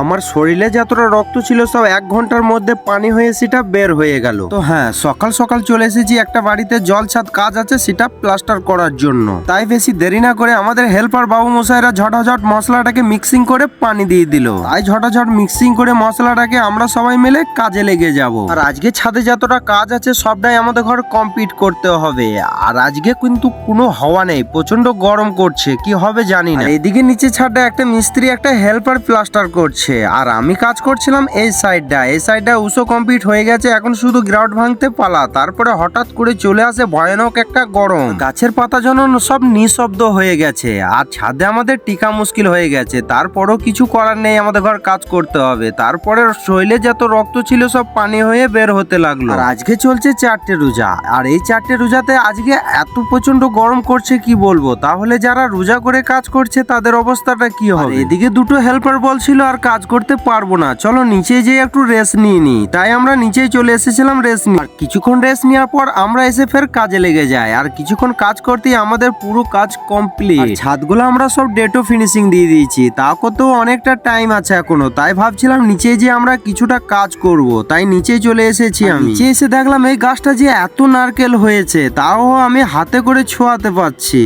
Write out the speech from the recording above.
আমার শরীরে যতটা রক্ত ছিল সব 1 ঘন্টার মধ্যে পানি হয়ে সেটা বের হয়ে গেল। তো হ্যাঁ, সকাল সকাল চলে এসেছি একটা বাড়িতে জল ছাদ কাজ আছে সেটা প্লাস্টার করার জন্য। তাই বেশি দেরি না করে আমাদের হেল্পার বাবু মশাইরা ঝটাঝট মশলাটাকে মিক্সিং করে পানি দিয়ে দিল। তাই ঝটাঝট মিক্সিং করে মশলাটাকে আমরা সবাই মিলে কাজে লেগে যাব। আর আজকে ছাদে যতটা কাজ আছে সবটাই আমাদের ঘর কমপ্লিট করতে হবে। আর আজকে কিন্তু কোনো হাওয়া নেই, প্রচন্ড গরম করছে, কি হবে জানি না। এদিকে নিচে ছাদে একটা মিস্ত্রি একটা হেল্পার প্লাস্টার করছে, আর আমি কাজ করছিলাম এই সাইডটা উসো কমপ্লিট হয়ে গেছে, এখন শুধু গ্রাউন্ড ভাঙতে পালা। তারপরে হঠাৎ করে চলে আসে ভয়ানক একটা গরম, গাছের পাতা যেন সব নিঃশব্দ হয়ে গেছে, আর ছাদে আমাদের টিকা মুশকিল হয়ে গেছে। তারপরও কিছু করার নেই, আমাদের ঘর কাজ করতে হবে। তারপরে শরীরে যত রক্ত ছিল সব পানি হয়ে বের হতে লাগলো। আর আজকে চলছে 4টে রোজা, আর এই 4টে রোজাতে আজকে এত প্রচন্ড গরম করছে কি বলবো। তাহলে যারা রোজা করে কাজ করছে তাদের অবস্থাটা কি হবে। এদিকে দুটো হেল্পার বলছিল আর কাজ করতে পারবো না, চলো নিচে যেয়ে একটু রেস্ট নিয়ে নি। তাই আমরা নিচেই চলে এসেছিলাম রেস্ট নিয়ে। আর কিছুক্ষণ রেস্ট নেওয়ার পর আমরা এসে ফের কাজে লেগে যাই। আর কিছুক্ষণ কাজ করতেই আমাদের পুরো কাজ কমপ্লিট। ছাদগুলো আমরা সব ডেটো ফিনিশিং দিয়ে দিয়েছি, তা করতেও অনেকটা টাইম আছে এখনো। তাই ভাবছিলাম নিচে যে আমরা কিছুটা কাজ করব, তাই নিচে চলে এসেছি। আমি নিচে এসে দেখলাম এই গাছটা যে এত নারকেল হয়েছে, তাও আমি হাতে করে ছোঁয়াতে পারছি।